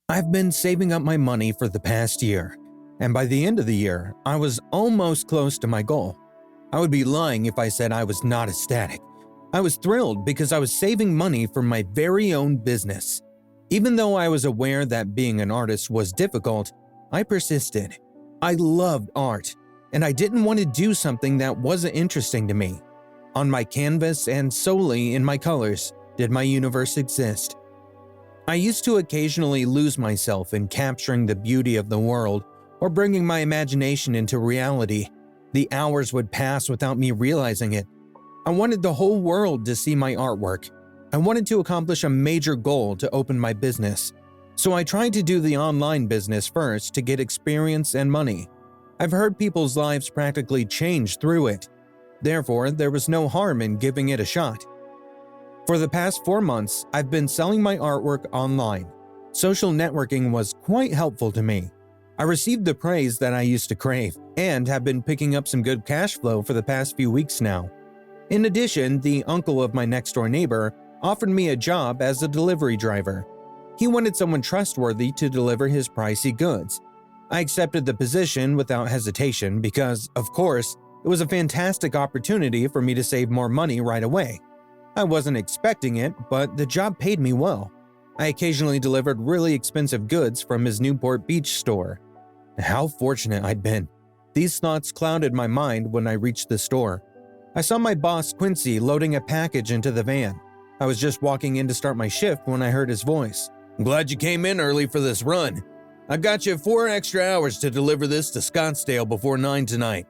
I've been saving up my money for the past year, and by the end of the year, I was almost close to my goal. I would be lying if I said I was not ecstatic. I was thrilled because I was saving money for my very own business. Even though I was aware that being an artist was difficult, I persisted. I loved art, and I didn't want to do something that wasn't interesting to me. On my canvas and solely in my colors did my universe exist. I used to occasionally lose myself in capturing the beauty of the world or bringing my imagination into reality. The hours would pass without me realizing it. I wanted the whole world to see my artwork. I wanted to accomplish a major goal to open my business. So I tried to do the online business first to get experience and money. I've heard people's lives practically change through it. Therefore, there was no harm in giving it a shot. For the past 4 months, I've been selling my artwork online. Social networking was quite helpful to me. I received the praise that I used to crave and have been picking up some good cash flow for the past few weeks now. In addition, the uncle of my next-door neighbor offered me a job as a delivery driver. He wanted someone trustworthy to deliver his pricey goods. I accepted the position without hesitation because, of course, it was a fantastic opportunity for me to save more money right away. I wasn't expecting it, but the job paid me well. I occasionally delivered really expensive goods from his Newport Beach store. How fortunate I'd been. These thoughts clouded my mind when I reached the store. I saw my boss Quincy loading a package into the van. I was just walking in to start my shift when I heard his voice. "I'm glad you came in early for this run. I've got you 4 extra hours to deliver this to Scottsdale before 9 tonight."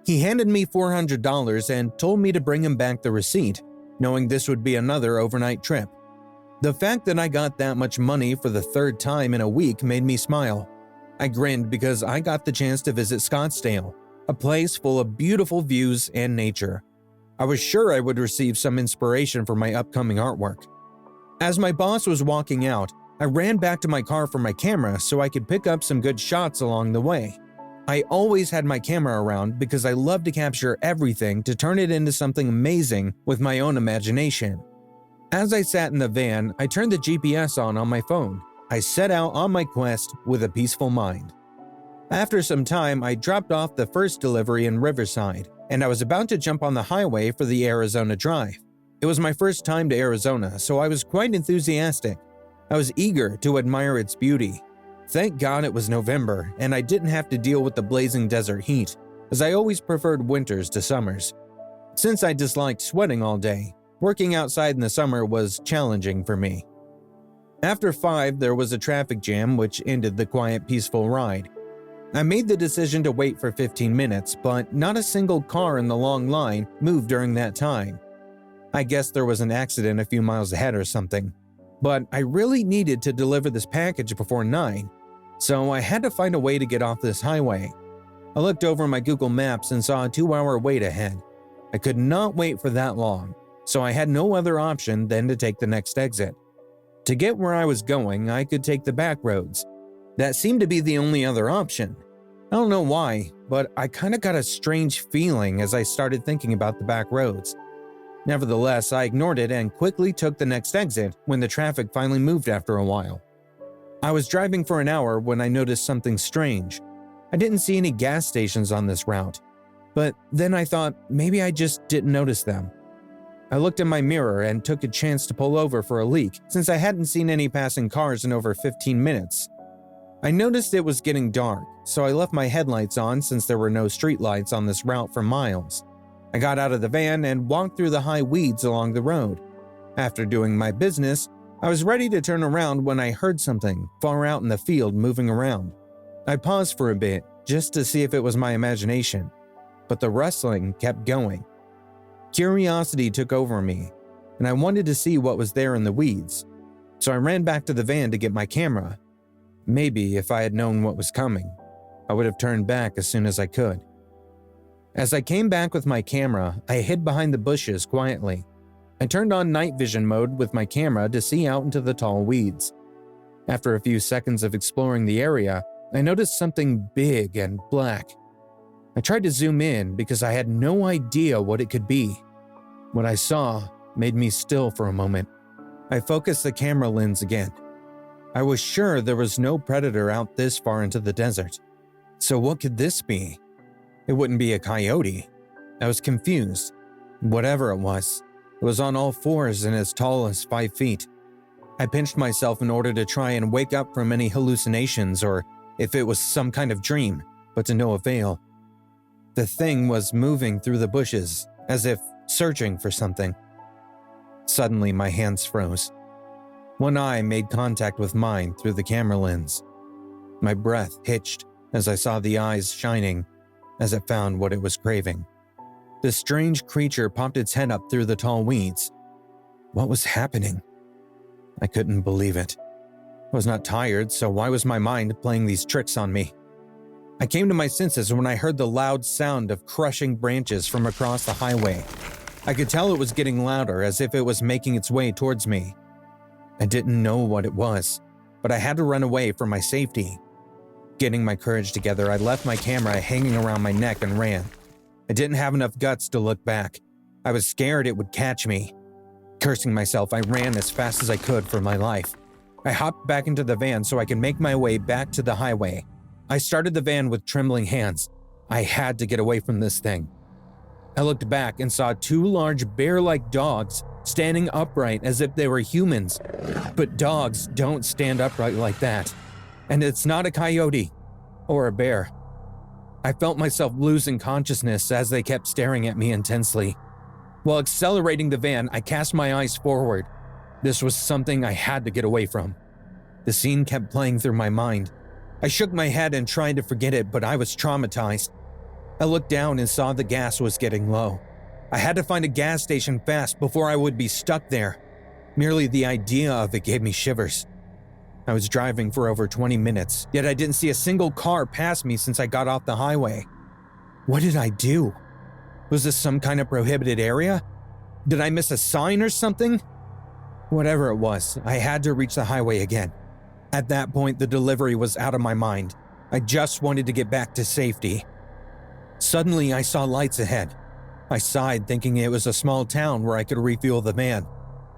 He handed me $400 and told me to bring him back the receipt, knowing this would be another overnight trip. The fact that I got that much money for the 3rd time in a week made me smile. I grinned because I got the chance to visit Scottsdale, a place full of beautiful views and nature. I was sure I would receive some inspiration for my upcoming artwork. As my boss was walking out, I ran back to my car for my camera so I could pick up some good shots along the way. I always had my camera around because I love to capture everything to turn it into something amazing with my own imagination. As I sat in the van, I turned the GPS on my phone. I set out on my quest with a peaceful mind. After some time, I dropped off the first delivery in Riverside, and I was about to jump on the highway for the Arizona drive. It was my first time to Arizona, so I was quite enthusiastic. I was eager to admire its beauty. Thank God it was November, and I didn't have to deal with the blazing desert heat, as I always preferred winters to summers. Since I disliked sweating all day, working outside in the summer was challenging for me. After 5, there was a traffic jam which ended the quiet, peaceful ride. I made the decision to wait for 15 minutes, but not a single car in the long line moved during that time. I guess there was an accident a few miles ahead or something. But I really needed to deliver this package before 9, so I had to find a way to get off this highway. I looked over my Google Maps and saw a 2-hour wait ahead. I could not wait for that long, so I had no other option than to take the next exit. To get where I was going, I could take the back roads. That seemed to be the only other option. I don't know why, but I kind of got a strange feeling as I started thinking about the back roads. Nevertheless, I ignored it and quickly took the next exit when the traffic finally moved after a while. I was driving for an hour when I noticed something strange. I didn't see any gas stations on this route, but then I thought maybe I just didn't notice them. I looked in my mirror and took a chance to pull over for a leak since I hadn't seen any passing cars in over 15 minutes. I noticed it was getting dark, so I left my headlights on since there were no streetlights on this route for miles. I got out of the van and walked through the high weeds along the road. After doing my business, I was ready to turn around when I heard something far out in the field moving around. I paused for a bit just to see if it was my imagination, but the rustling kept going. Curiosity took over me, and I wanted to see what was there in the weeds, so I ran back to the van to get my camera. Maybe if I had known what was coming, I would have turned back as soon as I could. As I came back with my camera, I hid behind the bushes quietly. I turned on night vision mode with my camera to see out into the tall weeds. After a few seconds of exploring the area, I noticed something big and black. I tried to zoom in because I had no idea what it could be. What I saw made me still for a moment. I focused the camera lens again. I was sure there was no predator out this far into the desert. So what could this be? It wouldn't be a coyote. I was confused. Whatever it was on all fours and as tall as 5 feet. I pinched myself in order to try and wake up from any hallucinations or if it was some kind of dream, but to no avail. The thing was moving through the bushes, as if searching for something. Suddenly, my hands froze. One eye made contact with mine through the camera lens. My breath hitched as I saw the eyes shining as it found what it was craving. The strange creature popped its head up through the tall weeds. What was happening? I couldn't believe it. I was not tired, so why was my mind playing these tricks on me? I came to my senses when I heard the loud sound of crushing branches from across the highway. I could tell it was getting louder, as if it was making its way towards me. I didn't know what it was, but I had to run away for my safety. Getting my courage together, I left my camera hanging around my neck and ran. I didn't have enough guts to look back. I was scared it would catch me. Cursing myself, I ran as fast as I could for my life. I hopped back into the van so I could make my way back to the highway. I started the van with trembling hands. I had to get away from this thing. I looked back and saw 2 large bear-like dogs standing upright as if they were humans. But dogs don't stand upright like that. And it's not a coyote or a bear. I felt myself losing consciousness as they kept staring at me intensely. While accelerating the van, I cast my eyes forward. This was something I had to get away from. The scene kept playing through my mind. I shook my head and tried to forget it, but I was traumatized. I looked down and saw the gas was getting low. I had to find a gas station fast before I would be stuck there. Merely the idea of it gave me shivers. I was driving for over 20 minutes, yet I didn't see a single car pass me since I got off the highway. What did I do? Was this some kind of prohibited area? Did I miss a sign or something? Whatever it was, I had to reach the highway again. At that point, the delivery was out of my mind. I just wanted to get back to safety. Suddenly, I saw lights ahead. I sighed, thinking it was a small town where I could refuel the van.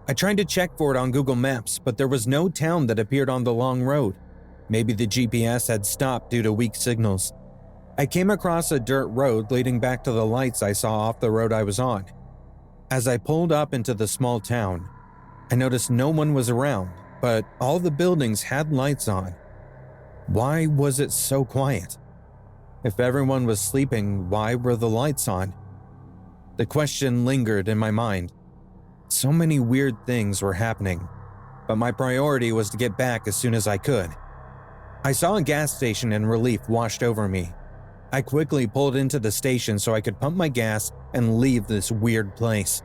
I tried to check for it on Google Maps, but there was no town that appeared on the long road. Maybe the GPS had stopped due to weak signals. I came across a dirt road leading back to the lights I saw off the road I was on. As I pulled up into the small town, I noticed no one was around, but all the buildings had lights on. Why was it so quiet? If everyone was sleeping, why were the lights on? The question lingered in my mind. So many weird things were happening, but my priority was to get back as soon as I could. I saw a gas station and relief washed over me. I quickly pulled into the station so I could pump my gas and leave this weird place.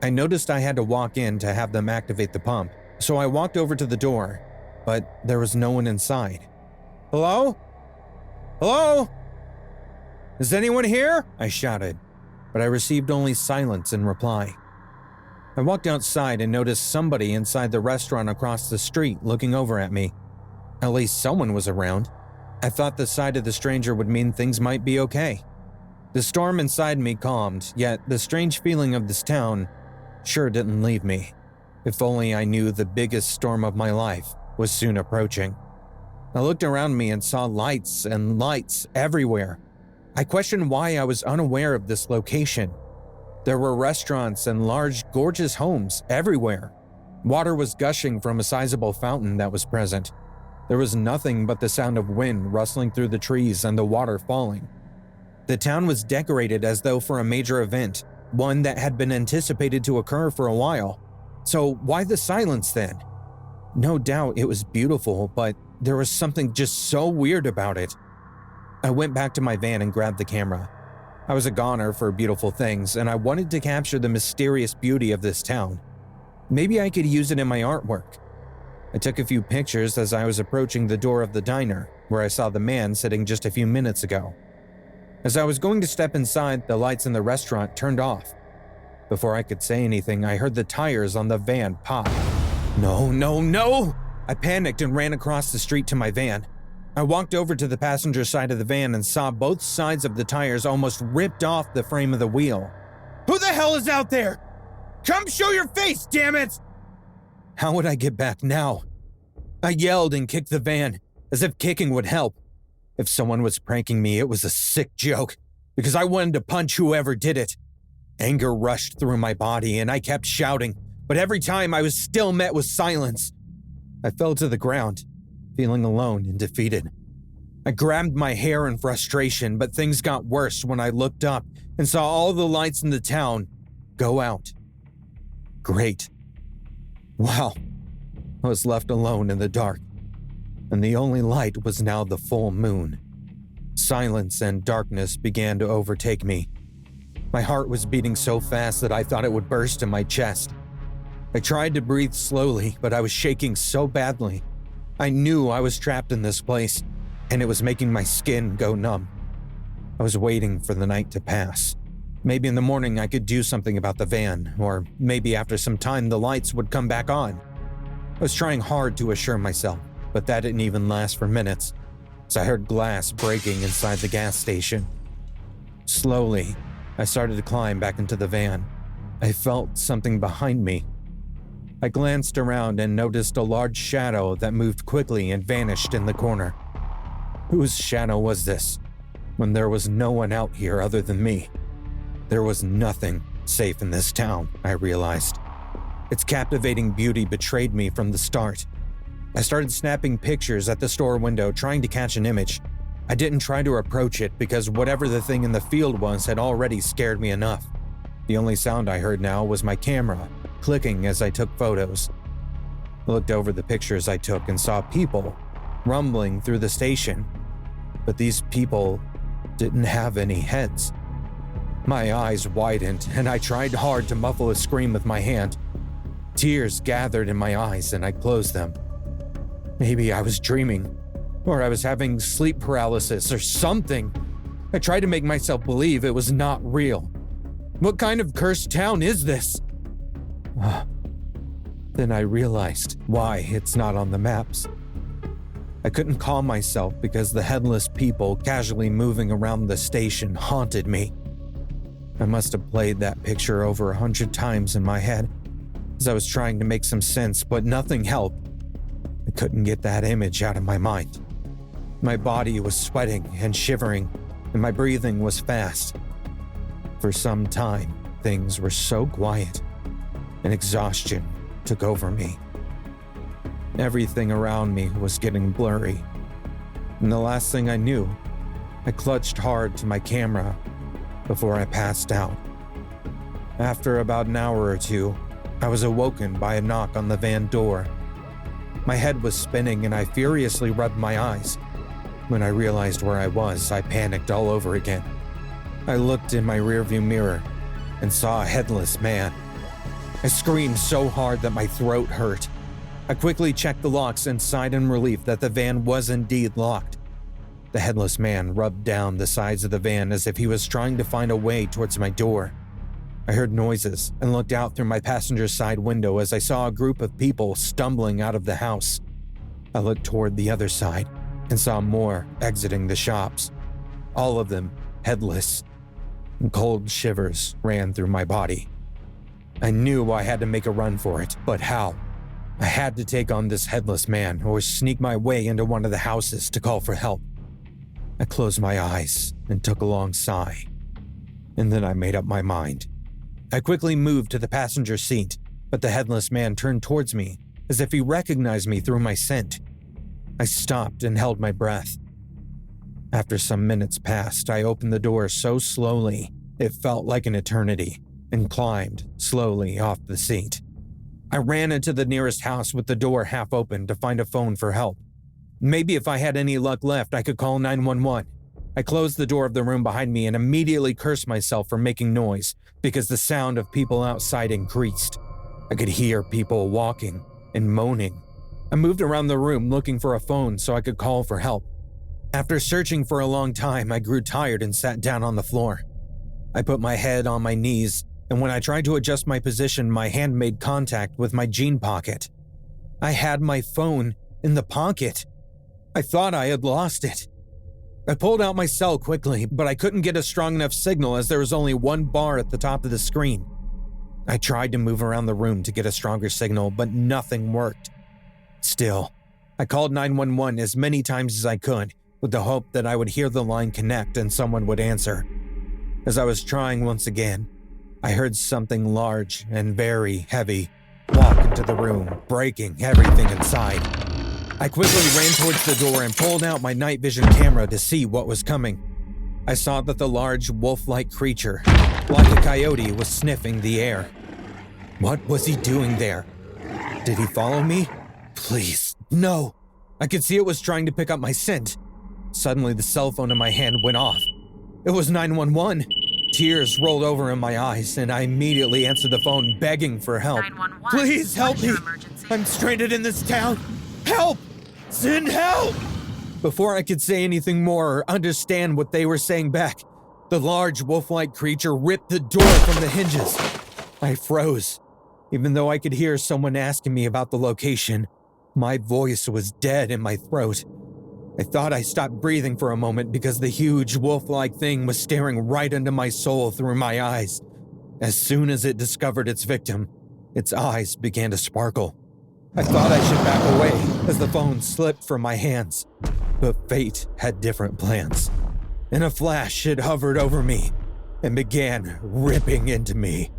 I noticed I had to walk in to have them activate the pump, so I walked over to the door, but there was no one inside. Hello? Hello? Is anyone here? I shouted, but I received only silence in reply. I walked outside and noticed somebody inside the restaurant across the street looking over at me. At least someone was around. I thought the sight of the stranger would mean things might be okay. The storm inside me calmed, yet the strange feeling of this town sure didn't leave me. If only I knew the biggest storm of my life was soon approaching. I looked around me and saw lights and lights everywhere. I questioned why I was unaware of this location. There were restaurants and large, gorgeous homes everywhere. Water was gushing from a sizable fountain that was present. There was nothing but the sound of wind rustling through the trees and the water falling. The town was decorated as though for a major event, one that had been anticipated to occur for a while. So why the silence then? No doubt it was beautiful, but there was something just so weird about it. I went back to my van and grabbed the camera. I was a goner for beautiful things, and I wanted to capture the mysterious beauty of this town. Maybe I could use it in my artwork. I took a few pictures as I was approaching the door of the diner, where I saw the man sitting just a few minutes ago. As I was going to step inside, the lights in the restaurant turned off. Before I could say anything, I heard the tires on the van pop. No, no, no! I panicked and ran across the street to my van. I walked over to the passenger side of the van and saw both sides of the tires almost ripped off the frame of the wheel. Who the hell is out there? Come show your face, damn it! How would I get back now? I yelled and kicked the van, as if kicking would help. If someone was pranking me, it was a sick joke, because I wanted to punch whoever did it. Anger rushed through my body and I kept shouting, but every time I was still met with silence. I fell to the ground, feeling alone and defeated. I grabbed my hair in frustration, but things got worse when I looked up and saw all the lights in the town go out. Great. Wow. I was left alone in the dark, and the only light was now the full moon. Silence and darkness began to overtake me. My heart was beating so fast that I thought it would burst in my chest. I tried to breathe slowly, but I was shaking so badly. I knew I was trapped in this place, and it was making my skin go numb. I was waiting for the night to pass. Maybe in the morning I could do something about the van, or maybe after some time the lights would come back on. I was trying hard to assure myself, but that didn't even last for minutes, as I heard glass breaking inside the gas station. Slowly, I started to climb back into the van. I felt something behind me. I glanced around and noticed a large shadow that moved quickly and vanished in the corner. Whose shadow was this, when there was no one out here other than me? There was nothing safe in this town, I realized. Its captivating beauty betrayed me from the start. I started snapping pictures at the store window, trying to catch an image. I didn't try to approach it because whatever the thing in the field was had already scared me enough. The only sound I heard now was my camera clicking as I took photos. I looked over the pictures I took and saw people rumbling through the station, but these people didn't have any heads. My eyes widened and I tried hard to muffle a scream with my hand. Tears gathered in my eyes and I closed them. Maybe I was dreaming, or I was having sleep paralysis or something. I tried to make myself believe it was not real. What kind of cursed town is this? Then I realized why it's not on the maps. I couldn't calm myself because the headless people casually moving around the station haunted me. I must have played that picture over 100 times in my head as I was trying to make some sense, but nothing helped. I couldn't get that image out of my mind. My body was sweating and shivering, and my breathing was fast. For some time, things were so quiet, and exhaustion took over me. Everything around me was getting blurry, and the last thing I knew, I clutched hard to my camera before I passed out. After about an hour or two, I was awoken by a knock on the van door. My head was spinning and I furiously rubbed my eyes. When I realized where I was, I panicked all over again. I looked in my rearview mirror and saw a headless man. I screamed so hard that my throat hurt. I quickly checked the locks and sighed in relief that the van was indeed locked. The headless man rubbed down the sides of the van as if he was trying to find a way towards my door. I heard noises and looked out through my passenger side window as I saw a group of people stumbling out of the house. I looked toward the other side and saw more exiting the shops, all of them headless, and cold shivers ran through my body. I knew I had to make a run for it, but how? I had to take on this headless man or sneak my way into one of the houses to call for help. I closed my eyes and took a long sigh, and then I made up my mind. I quickly moved to the passenger seat, but the headless man turned towards me as if he recognized me through my scent. I stopped and held my breath. After some minutes passed, I opened the door so slowly it felt like an eternity and climbed slowly off the seat. I ran into the nearest house with the door half open to find a phone for help. Maybe if I had any luck left, I could call 911. I closed the door of the room behind me and immediately cursed myself for making noise because the sound of people outside increased. I could hear people walking and moaning. I moved around the room looking for a phone so I could call for help. After searching for a long time, I grew tired and sat down on the floor. I put my head on my knees, and when I tried to adjust my position, my hand made contact with my jean pocket. I had my phone in the pocket. I thought I had lost it. I pulled out my cell quickly, but I couldn't get a strong enough signal as there was only one bar at the top of the screen. I tried to move around the room to get a stronger signal, but nothing worked. Still, I called 911 as many times as I could, with the hope that I would hear the line connect and someone would answer. As I was trying once again, I heard something large and very heavy walk into the room, breaking everything inside. I quickly ran towards the door and pulled out my night vision camera to see what was coming. I saw that the large wolf-like creature, like a coyote, was sniffing the air. What was he doing there? Did he follow me? Please, no. I could see it was trying to pick up my scent. Suddenly, the cell phone in my hand went off. It was 911. Tears rolled over in my eyes, and I immediately answered the phone, begging for help. 911. Please help What is me. your emergency? I'm stranded in this town. Help! Send help! Before I could say anything more or understand what they were saying back, the large wolf-like creature ripped the door from the hinges. I froze. Even though I could hear someone asking me about the location, my voice was dead in my throat. I thought I stopped breathing for a moment because the huge wolf-like thing was staring right into my soul through my eyes. As soon as it discovered its victim, its eyes began to sparkle. I thought I should back away as the phone slipped from my hands, but fate had different plans. In a flash, it hovered over me and began ripping into me.